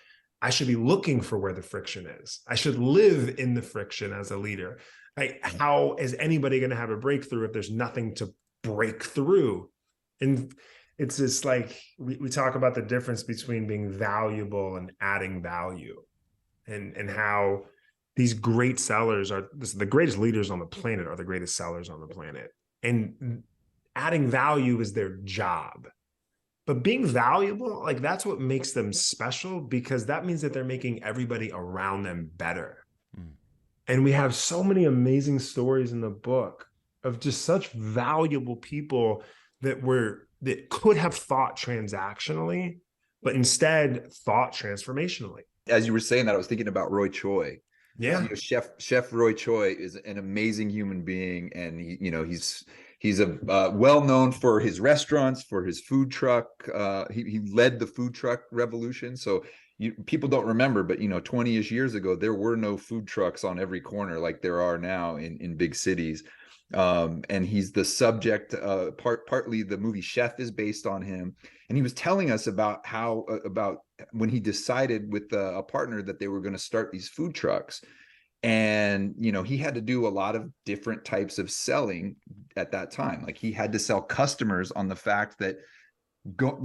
I should be looking for where the friction is. I should live in the friction as a leader. How is anybody going to have a breakthrough if there's nothing to break through? And it's just like, we talk about the difference between being valuable and adding value, and how these great sellers the greatest leaders on the planet are the greatest sellers on the planet. And adding value is their job. But being valuable, like, that's what makes them special, because that means that they're making everybody around them better. Mm. And we have so many amazing stories in the book of just such valuable people that could have thought transactionally, but instead thought transformationally. As you were saying that, I was thinking about Roy Choi. Yeah. Chef Roy Choi is an amazing human being, and he's a well known for his restaurants, for his food truck. He led the food truck revolution. So people don't remember, but 20-ish years ago, there were no food trucks on every corner like there are now in big cities. And he's the subject. Partly the movie Chef is based on him, and he was telling us about about when he decided with a partner that they were going to start these food trucks. And he had to do a lot of different types of selling at that time. Like, he had to sell customers on the fact that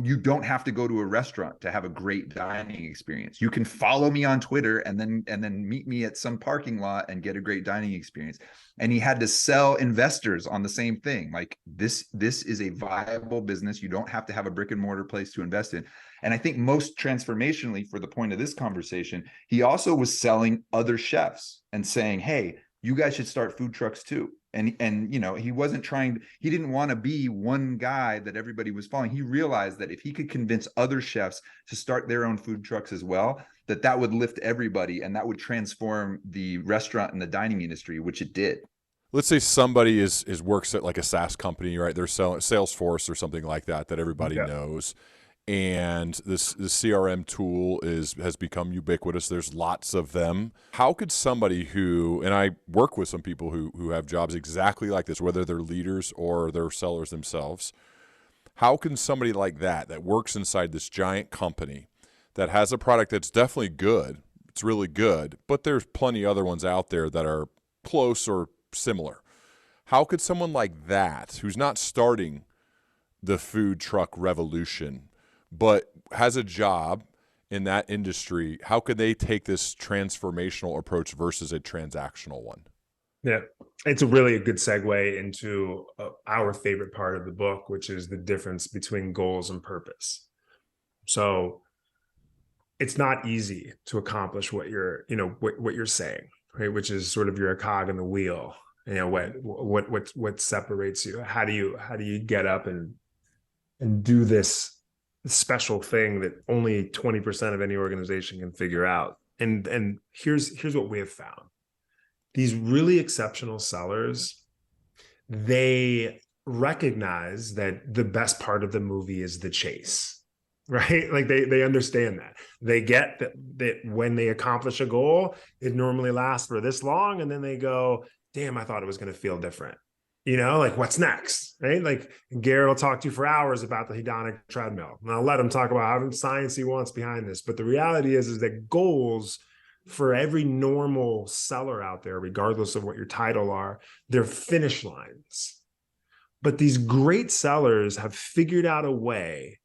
you don't have to go to a restaurant to have a great dining experience. You can follow me on Twitter and then meet me at some parking lot and get a great dining experience. And he had to sell investors on the same thing. Like, this is a viable business. You don't have to have a brick and mortar place to invest in. And I think most transformationally, for the point of this conversation, he also was selling other chefs and saying, hey, you guys should start food trucks too. And he didn't want to be one guy that everybody was following. He realized that if he could convince other chefs to start their own food trucks as well, that would lift everybody, and that would transform the restaurant and the dining industry, which it did. Let's say somebody works at like a SaaS company, right? They're selling Salesforce or something like that everybody knows. And the CRM tool has become ubiquitous. There's lots of them. How could somebody and I work with some people who have jobs exactly like this, whether they're leaders or they're sellers themselves, how can somebody like that works inside this giant company that has a product that's definitely good, it's really good, but there's plenty of other ones out there that are close or similar. How could someone like that, who's not starting the food truck revolution, but has a job in that industry, how could they take this transformational approach versus a transactional one? Yeah, it's really a good segue into our favorite part of the book, which is the difference between goals and purpose. So it's not easy to accomplish what you're saying, right? Which is sort of, you're a cog in the wheel. What separates you? How do you get up and do this special thing that only 20% of any organization can figure out? And here's what we have found. These really exceptional sellers, they recognize that the best part of the movie is the chase, right? Like they understand that. They get that when they accomplish a goal, it normally lasts for this long, and then they go, damn, I thought it was going to feel different. Like what's next, right? Like Garrett will talk to you for hours about the hedonic treadmill, and I'll let him talk about how much science he wants behind this. But the reality is that goals for every normal seller out there, regardless of what your title are, they're finish lines. But these great sellers have figured out a way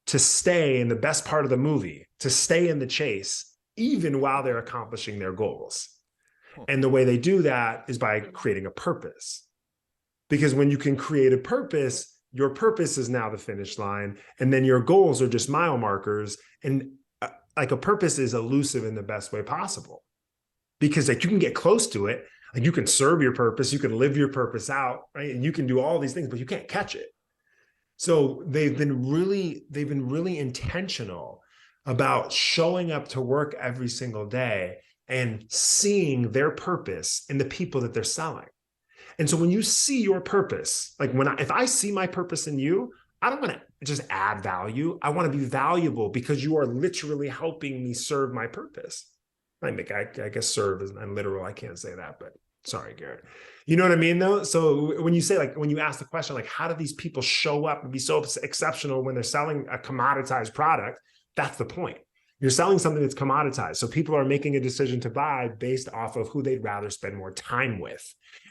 to stay in the best part of the movie, to stay in the chase, even while they're accomplishing their goals. And the way they do that is by creating a purpose. Because when you can create a purpose, your purpose is now the finish line. And then your goals are just mile markers. And like a purpose is elusive in the best way possible. Because like you can get close to it. Like you can serve your purpose, you can live your purpose out, right? And you can do all these things, but you can't catch it. So they've been really intentional about showing up to work every single day and seeing their purpose in the people that they're selling. And so when you see your purpose, like if I see my purpose in you, I don't want to just add value. I want to be valuable because you are literally helping me serve my purpose. I guess serve is literal. I can't say that, but sorry, Garrett. You know what I mean, though? So when you say, like, when you ask the question, like, how do these people show up and be so exceptional when they're selling a commoditized product? That's the point. You're selling something that's commoditized. So people are making a decision to buy based off of who they'd rather spend more time with.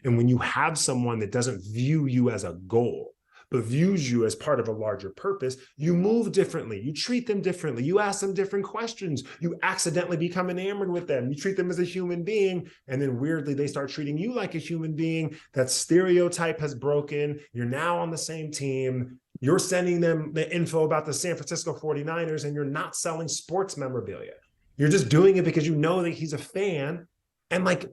And when you have someone that doesn't view you as a goal, but views you as part of a larger purpose, you move differently. You treat them differently. You ask them different questions. You accidentally become enamored with them. You treat them as a human being. And then weirdly, they start treating you like a human being. That stereotype has broken. You're now on the same team. You're sending them the info about the San Francisco 49ers, and you're not selling sports memorabilia. You're just doing it because you know that he's a fan, and like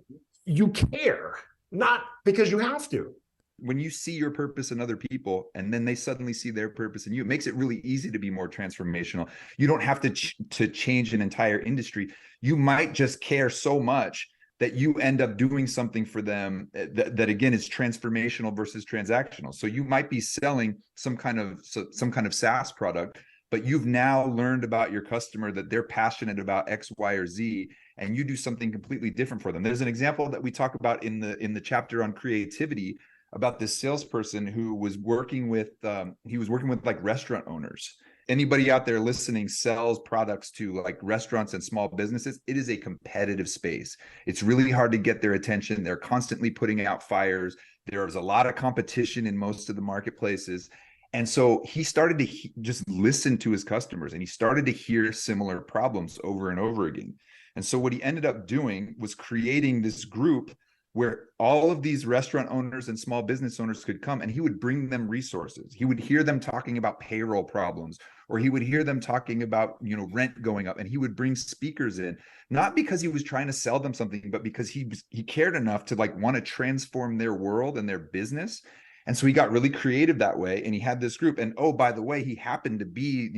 you care, not because you have to. When you see your purpose in other people and then they suddenly see their purpose in you, it makes it really easy to be more transformational. You don't have to change an entire industry. You might just care so much that you end up doing something for them that again is transformational versus transactional. So you might be selling some kind of SaaS product, but you've now learned about your customer that they're passionate about X, Y, or Z, and you do something completely different for them. There's an example that we talk about in the chapter on creativity about this salesperson who was working with like restaurant owners. Anybody out there listening sells products to like restaurants and small businesses. It is a competitive space. It's really hard to get their attention. They're constantly putting out fires. There's a lot of competition in most of the marketplaces. And so he started to just listen to his customers, and he started to hear similar problems over and over again. And so what he ended up doing was creating this group where all of these restaurant owners and small business owners could come, and he would bring them resources. He would hear them talking about payroll problems, or he would hear them talking about, rent going up, and he would bring speakers in, not because he was trying to sell them something, but because he cared enough to like want to transform their world and their business. And so he got really creative that way, and he had this group. And oh, by the way, he happened to be,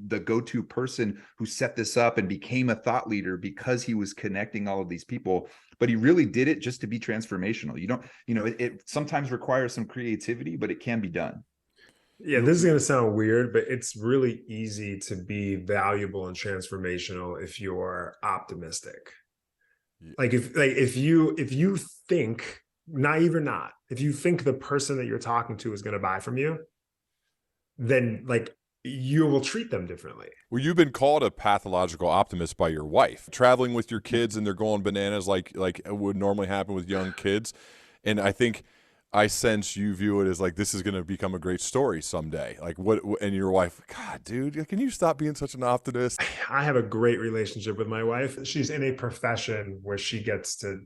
the go-to person who set this up and became a thought leader because he was connecting all of these people. But he really did it just to be transformational. It sometimes requires some creativity, but it can be done. Yeah, this is going to sound weird, but it's really easy to be valuable and transformational if you're optimistic. Yeah. Like if you think, naive or not, if you think the person that you're talking to is going to buy from you, then like you will treat them differently. Well, you've been called a pathological optimist by your wife, traveling with your kids and they're going bananas like it would normally happen with young kids. And I think I sense you view it as like, this is going to become a great story someday. Like and your wife, God, dude, can you stop being such an optimist? I have a great relationship with my wife. She's in a profession where she gets to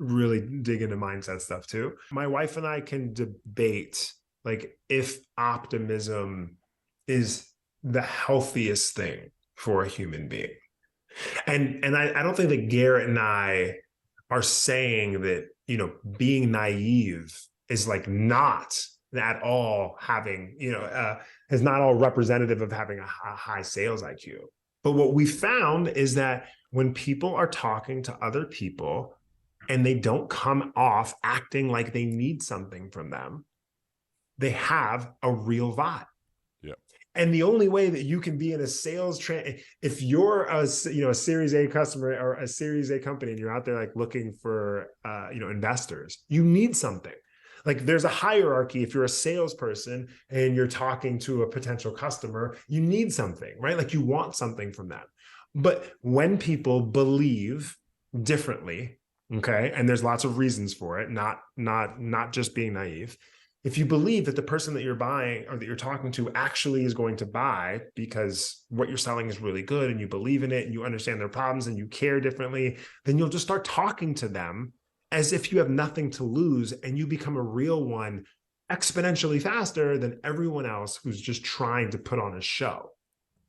really dig into mindset stuff too. My wife and I can debate like if optimism is the healthiest thing for a human being. And I don't think that Garrett and I are saying that, being naive is like not at all having, is not all representative of having a high sales IQ. But what we found is that when people are talking to other people and they don't come off acting like they need something from them, they have a real vibe. Yeah. And the only way that you can be in a sales if you're a Series A customer or a Series A company and you're out there like looking for investors, you need something. Like there's a hierarchy. If you're a salesperson and you're talking to a potential customer, you need something, right? Like you want something from them. But when people believe differently, okay, and there's lots of reasons for it, not just being naive. If you believe that the person that you're buying or that you're talking to actually is going to buy because what you're selling is really good and you believe in it and you understand their problems and you care differently, then you'll just start talking to them as if you have nothing to lose and you become a real one exponentially faster than everyone else who's just trying to put on a show.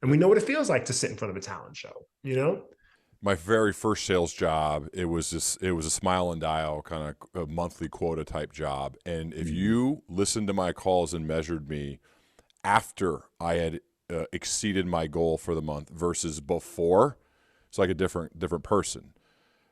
And we know what it feels like to sit in front of a talent show, you know? My very first sales job, it was a smile and dial kind of a monthly quota type job. And if you listened to my calls and measured me after I had exceeded my goal for the month versus before, it's like a different person.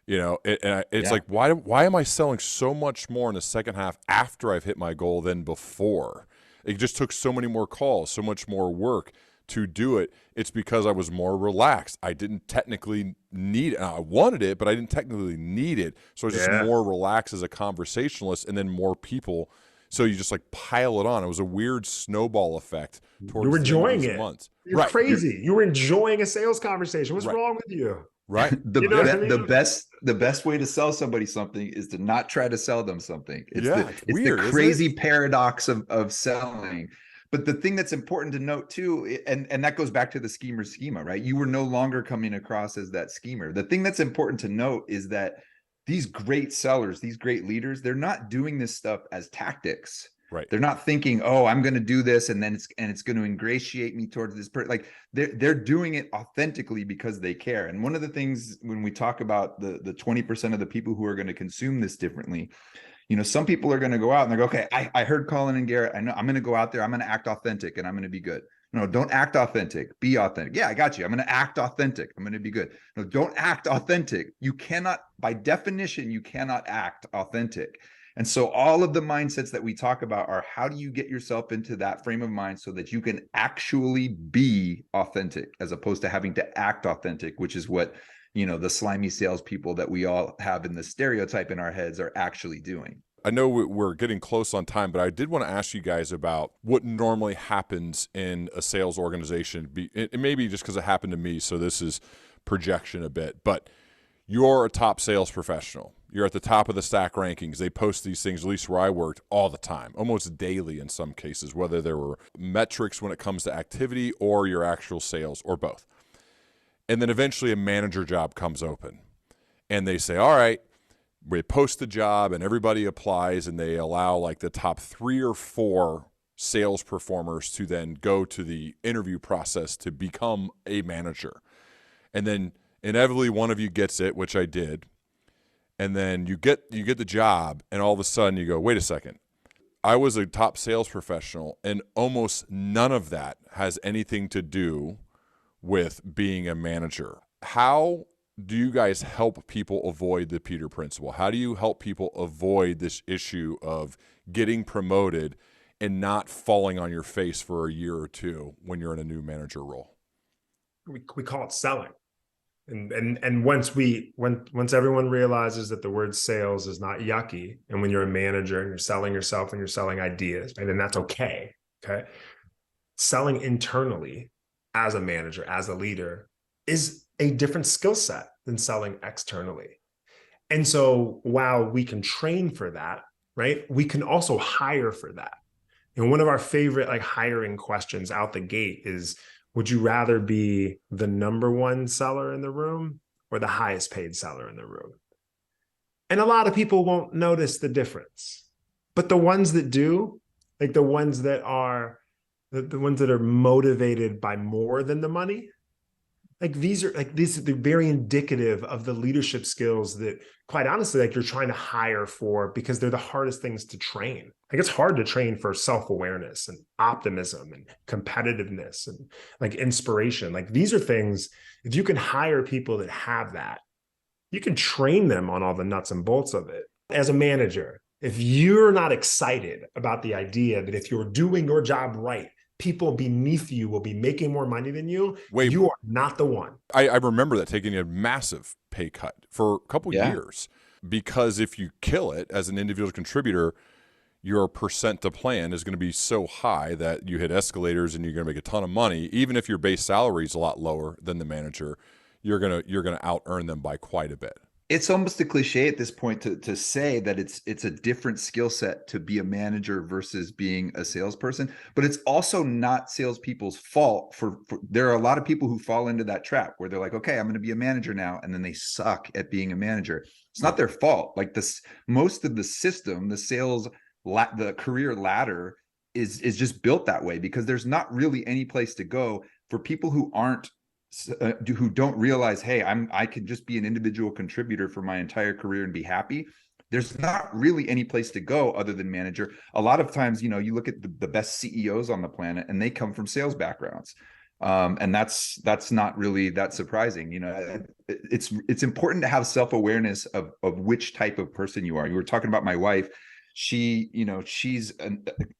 It's like, why am I selling so much more in the second half after I've hit my goal than before? It just took so many more calls, so much more work to do it. It's because I was more relaxed. I didn't technically need it. I wanted it, but I didn't technically need it. So I was just more relaxed as a conversationalist, and then more people. So you just like pile it on. It was a weird snowball effect towards you were enjoying it. Months. You're crazy. You were enjoying a sales conversation. What's wrong with you? Right. The best way to sell somebody something is to not try to sell them something. It's the crazy paradox of selling. But the thing that's important to note too, and that goes back to the schema, right? You were no longer coming across as that schemer. The thing that's important to note is that these great sellers, these great leaders, they're not doing this stuff as tactics. Right. They're not thinking, oh, I'm going to do this and then it's going to ingratiate me towards this person. Like they're doing it authentically because they care. And one of the things when we talk about the 20% of the people who are going to consume this differently, some people are going to go out and they go, okay, I heard Colin and Garrett. I know I'm going to go out there. I'm going to act authentic and I'm going to be good. No, don't act authentic. Be authentic. Yeah, I got you. I'm going to act authentic. I'm going to be good. No, don't act authentic. You cannot, by definition, you cannot act authentic. And so all of the mindsets that we talk about are how do you get yourself into that frame of mind so that you can actually be authentic as opposed to having to act authentic, which is what, the slimy salespeople that we all have in the stereotype in our heads are actually doing. I know we're getting close on time, but I did want to ask you guys about what normally happens in a sales organization. It may be just because it happened to me, so this is projection a bit, but you're a top sales professional. You're at the top of the stack rankings. They post these things, at least where I worked, all the time, almost daily in some cases, whether there were metrics when it comes to activity or your actual sales or both. And then eventually a manager job comes open and they say, all right, we post the job and everybody applies and they allow like the top 3 or 4 sales performers to then go to the interview process to become a manager. And then inevitably one of you gets it, which I did. And then you get the job and all of a sudden you go, wait a second. I was a top sales professional and almost none of that has anything to do with being a manager. How do you guys help people avoid the Peter principle? How do you help people avoid this issue of getting promoted and not falling on your face for a year or two when you're in a new manager role? We call it selling. And once everyone realizes that the word sales is not yucky, and when you're a manager and you're selling yourself and you're selling ideas, right, and that's okay. Okay. Selling internally as a manager, as a leader, is a different skill set than selling externally. And so while we can train for that, right, we can also hire for that. And one of our favorite hiring questions out the gate is, would you rather be the number one seller in the room or the highest paid seller in the room? And a lot of people won't notice the difference. But the ones that do, like the ones that are motivated by more than the money, they're very indicative of the leadership skills that, quite honestly, you're trying to hire for, because they're the hardest things to train. It's hard to train for self-awareness and optimism and competitiveness and inspiration. These are things, if you can hire people that have that, you can train them on all the nuts and bolts of it. As a manager, If you're not excited about the idea that if you're doing your job right, people beneath you will be making more money than you, Wait, you are not the one. I remember that, taking a massive pay cut for a couple Yeah. years, because if you kill it as an individual contributor, your percent to plan is going to be so high that you hit escalators and you're going to make a ton of money. Even if your base salary is a lot lower than the manager, you're going to out earn them by quite a bit. It's almost a cliche at this point to say that it's a different skill set to be a manager versus being a salesperson, but it's also not salespeople's fault. There are a lot of people who fall into that trap where they're like, okay, I'm going to be a manager now, and then they suck at being a manager. It's not their fault. Like most of the system, the career ladder is just built that way because there's not really any place to go for people who don't realize, hey, I can just be an individual contributor for my entire career and be happy. There's not really any place to go other than manager. A lot of times, you look at the best CEOs on the planet and they come from sales backgrounds. And that's not really that surprising. It's important to have self-awareness of which type of person you are. You were talking about my wife. She,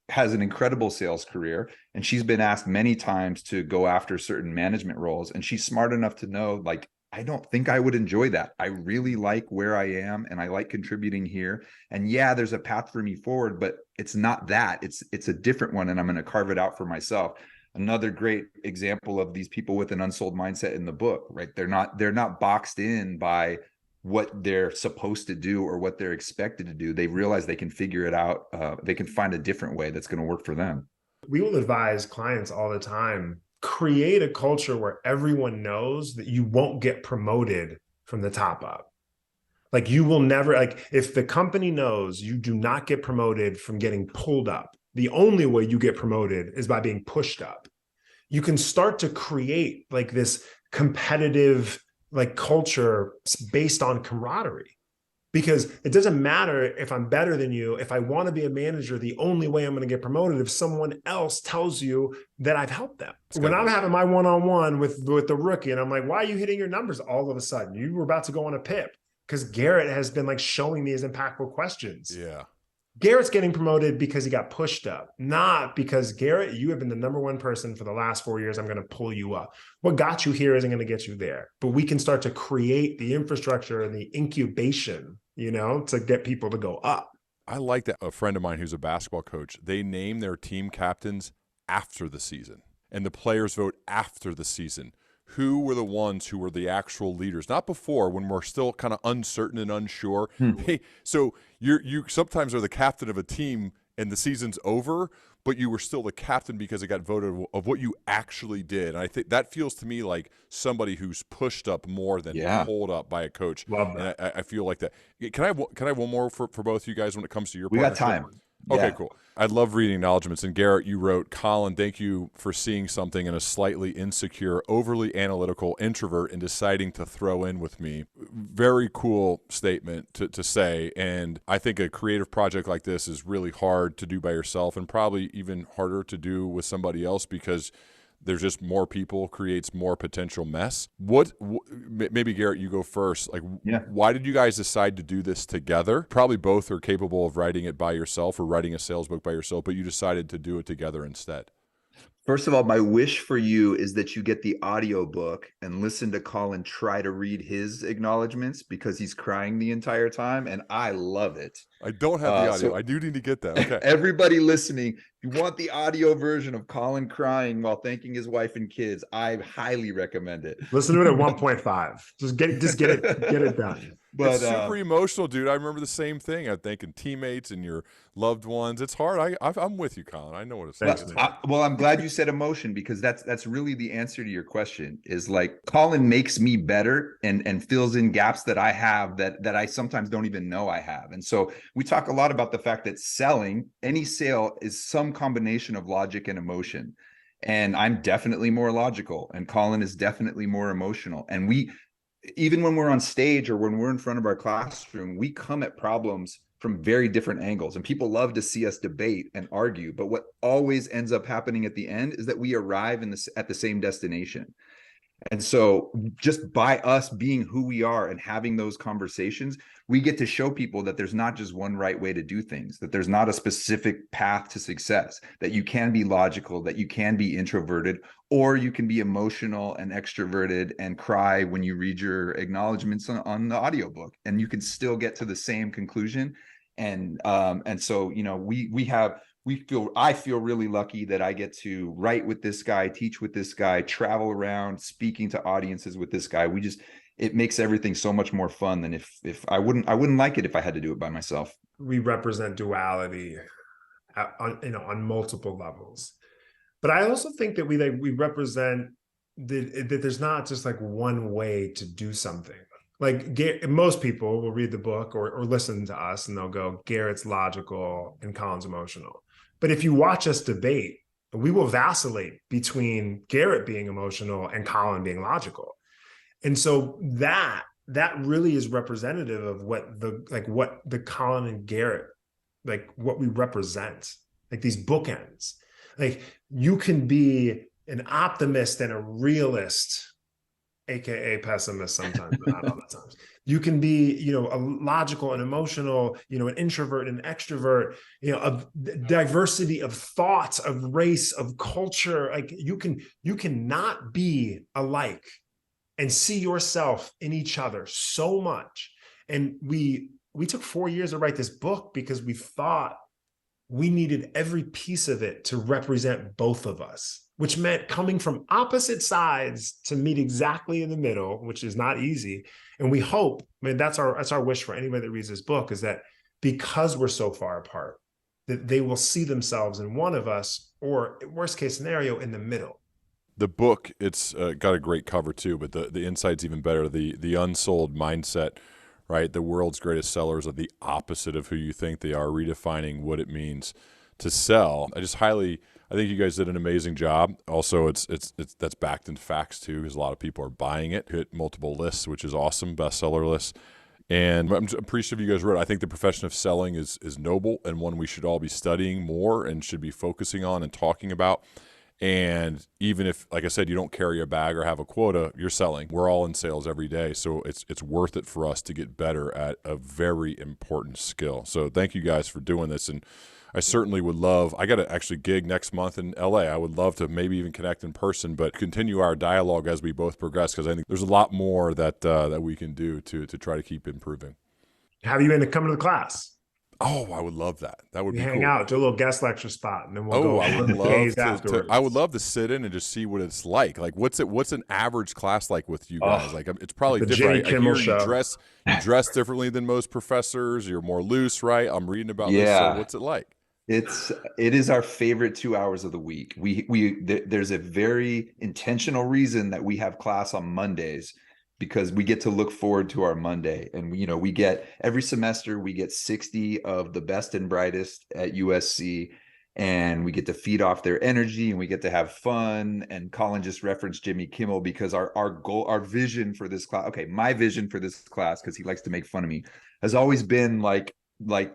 has an incredible sales career, and she's been asked many times to go after certain management roles. And she's smart enough to know, like, I don't think I would enjoy that. I really like where I am, and I like contributing here. And yeah, there's a path for me forward, but it's not that. It's a different one, and I'm going to carve it out for myself. Another great example of these people with an unsold mindset in the book, right? They're not boxed in by what they're supposed to do or what they're expected to do. They realize they can figure it out. They can find a different way that's going to work for them. We will advise clients all the time, create a culture where everyone knows that you won't get promoted from the top up. Like, you will never, like, if the company knows you do not get promoted from getting pulled up, the only way you get promoted is by being pushed up. You can start to create like this competitive culture based on camaraderie, because it doesn't matter if I'm better than you. If I want to be a manager, the only way I'm going to get promoted if someone else tells you that I've helped them. When I'm having my one-on-one with the rookie and I'm like, why are you hitting your numbers all of a sudden? You were about to go on a PIP, because Garrett has been showing me his impactful questions. Yeah. Garrett's getting promoted because he got pushed up, not because, Garrett, you have been the number one person for the last 4 years. I'm going to pull you up. What got you here isn't going to get you there. But we can start to create the infrastructure and the incubation, to get people to go up. I like that. A friend of mine who's a basketball coach, they name their team captains after the season, and the players vote after the season. Who were the ones who were the actual leaders, not before, when we're still kind of uncertain and unsure. Hey, so you sometimes are the captain of a team and the season's over, but you were still the captain because it got voted of what you actually did. And I think that feels to me like somebody who's pushed up more than pulled up by a coach. Love that. And I feel like that. Can I have one more for both of you guys when it comes to your We got time. Okay, Yeah. cool. I love reading acknowledgments. And Garrett, you wrote, Colin, thank you for seeing something in a slightly insecure, overly analytical introvert and deciding to throw in with me. Very cool statement to say. And I think a creative project like this is really hard to do by yourself, and probably even harder to do with somebody else, because there's just more people, creates more potential mess. Maybe Garrett, you go first. Why did you guys decide to do this together? Probably both are capable of writing it by yourself or writing a sales book by yourself, but you decided to do it together instead. First of all, my wish for you is that you get the audio book and listen to Colin try to read his acknowledgments, because he's crying the entire time, and I love it. I don't have the audio. I do need to get that. Okay. Everybody listening, if you want the audio version of Colin crying while thanking his wife and kids, I highly recommend it. Listen to it at 1.5. Just get it done. But it's super emotional, dude. I remember the same thing. I'm thanking teammates and your loved ones. It's hard. I'm with you, Colin. I know what it's like. Well, I'm glad you said emotion, because that's really the answer to your question. Is like, Colin makes me better and fills in gaps that I have that I sometimes don't even know I have. And so we talk a lot about the fact that any sale is some combination of logic and emotion. And I'm definitely more logical, and Colin is definitely more emotional. And even when we're on stage or when we're in front of our classroom, we come at problems from very different angles, and people love to see us debate and argue. But what always ends up happening at the end is that we arrive at the same destination. And so just by us being who we are and having those conversations, we get to show people that there's not just one right way to do things, that there's not a specific path to success, that you can be logical, that you can be introverted, or you can be emotional and extroverted and cry when you read your acknowledgments on the audiobook, and you can still get to the same conclusion. And so, you know, I feel really lucky that I get to write with this guy, teach with this guy, travel around speaking to audiences with this guy. It makes everything so much more fun than if I wouldn't like it if I had to do it by myself. We represent duality on multiple levels. But I also think that we represent that there's not just like one way to do something. Like most people will read the book or listen to us and they'll go, Garrett's logical and Colin's emotional. But if you watch us debate, we will vacillate between Garrett being emotional and Colin being logical. And so that really is representative of what the Colin and Garrett, like what we represent, like these bookends. Like you can be an optimist and a realist, AKA pessimist sometimes, but not all the times. You can be, you know, a logical and emotional, you know, an introvert and an extrovert, you know, a diversity of thoughts, of race, of culture. Like you cannot be alike and see yourself in each other so much. And we took 4 years to write this book because we thought we needed every piece of it to represent both of us, which meant coming from opposite sides to meet exactly in the middle, which is not easy. And we hope, I mean, that's our wish for anybody that reads this book, is that because we're so far apart, that they will see themselves in one of us, or worst case scenario, in the middle. The book, it's got a great cover too, but the insight's even better. The unsold mindset, right? The world's greatest sellers are the opposite of who you think they are, redefining what it means to sell. I think you guys did an amazing job. Also, it's that's backed in facts too, because a lot of people are buying it. Hit multiple lists, which is awesome, bestseller lists. And I'm appreciative you guys wrote. I think the profession of selling is noble and one we should all be studying more and should be focusing on and talking about. And even if, like I said, you don't carry a bag or have a quota, you're selling. We're all in sales every day. So it's worth it for us to get better at a very important skill. So thank you guys for doing this. And I certainly would love, I got to actually gig next month in LA. I would love to maybe even connect in person, but continue our dialogue as we both progress, because I think there's a lot more that we can do to try to keep improving. Have you come to the class? Oh, I would love that. That would be cool. Hang out, do a little guest lecture spot, and then we'll go. I would love I would love to sit in and just see what it's like. Like, what's an average class like with you guys? Like, it's probably different. I hear you dress differently than most professors. You're more loose, right? I'm reading about this. So what's it like? It is our favorite 2 hours of the week. There's a very intentional reason that we have class on Mondays, because we get to look forward to our Monday. And, you know, we get every semester, we get 60 of the best and brightest at USC, and we get to feed off their energy and we get to have fun. And Colin just referenced Jimmy Kimmel, because our goal, our vision for this class, okay, my vision for this class, because he likes to make fun of me, has always been like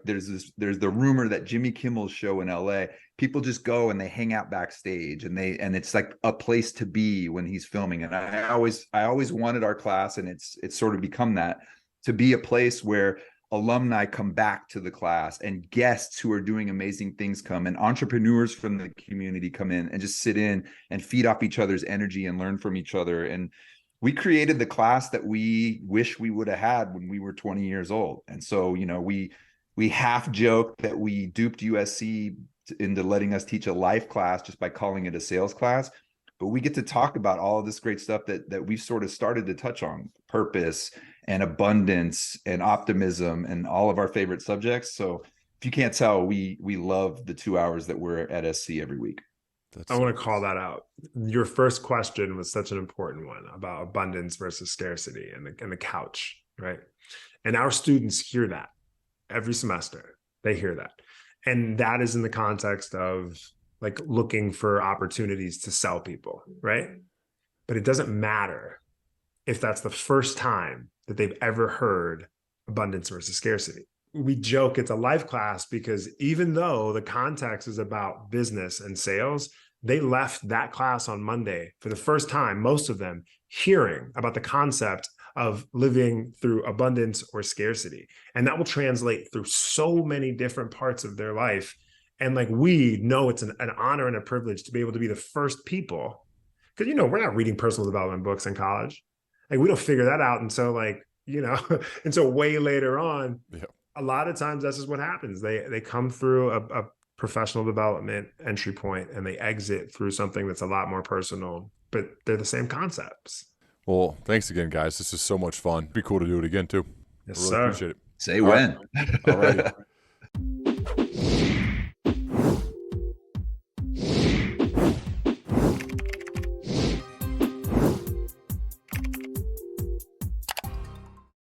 there's the rumor that Jimmy Kimmel's show in LA, people just go and they hang out backstage and it's like a place to be when he's filming. And I always wanted our class, and it's sort of become that, to be a place where alumni come back to the class and guests who are doing amazing things come, and entrepreneurs from the community come in and just sit in and feed off each other's energy and learn from each other. And we created the class that we wish we would have had when we were 20 years old. And so, you know, we half joke that we duped USC into letting us teach a life class just by calling it a sales class. But we get to talk about all of this great stuff that we've sort of started to touch on: purpose and abundance and optimism and all of our favorite subjects. So if you can't tell, we love the 2 hours that we're at SC every week. I want to call that out. Your first question was such an important one about abundance versus scarcity and the couch, right? And our students hear that every semester. They hear that. And that is in the context of like looking for opportunities to sell people, right? But it doesn't matter if that's the first time that they've ever heard abundance versus scarcity. We joke it's a life class because even though the context is about business and sales, they left that class on Monday for the first time, most of them hearing about the concept of living through abundance or scarcity. And that will translate through so many different parts of their life. And like, we know it's an honor and a privilege to be able to be the first people, because, you know, we're not reading personal development books in college. Like, we don't figure that out. And so like, you know, and so way later on, Yeah. a lot of times that's just what happens. They come through a professional development entry point and they exit through something that's a lot more personal, but they're the same concepts. Well, thanks again, guys. This is so much fun. Be cool to do it again too. Yes, I really sir. appreciate it. Say All when. right. All righty.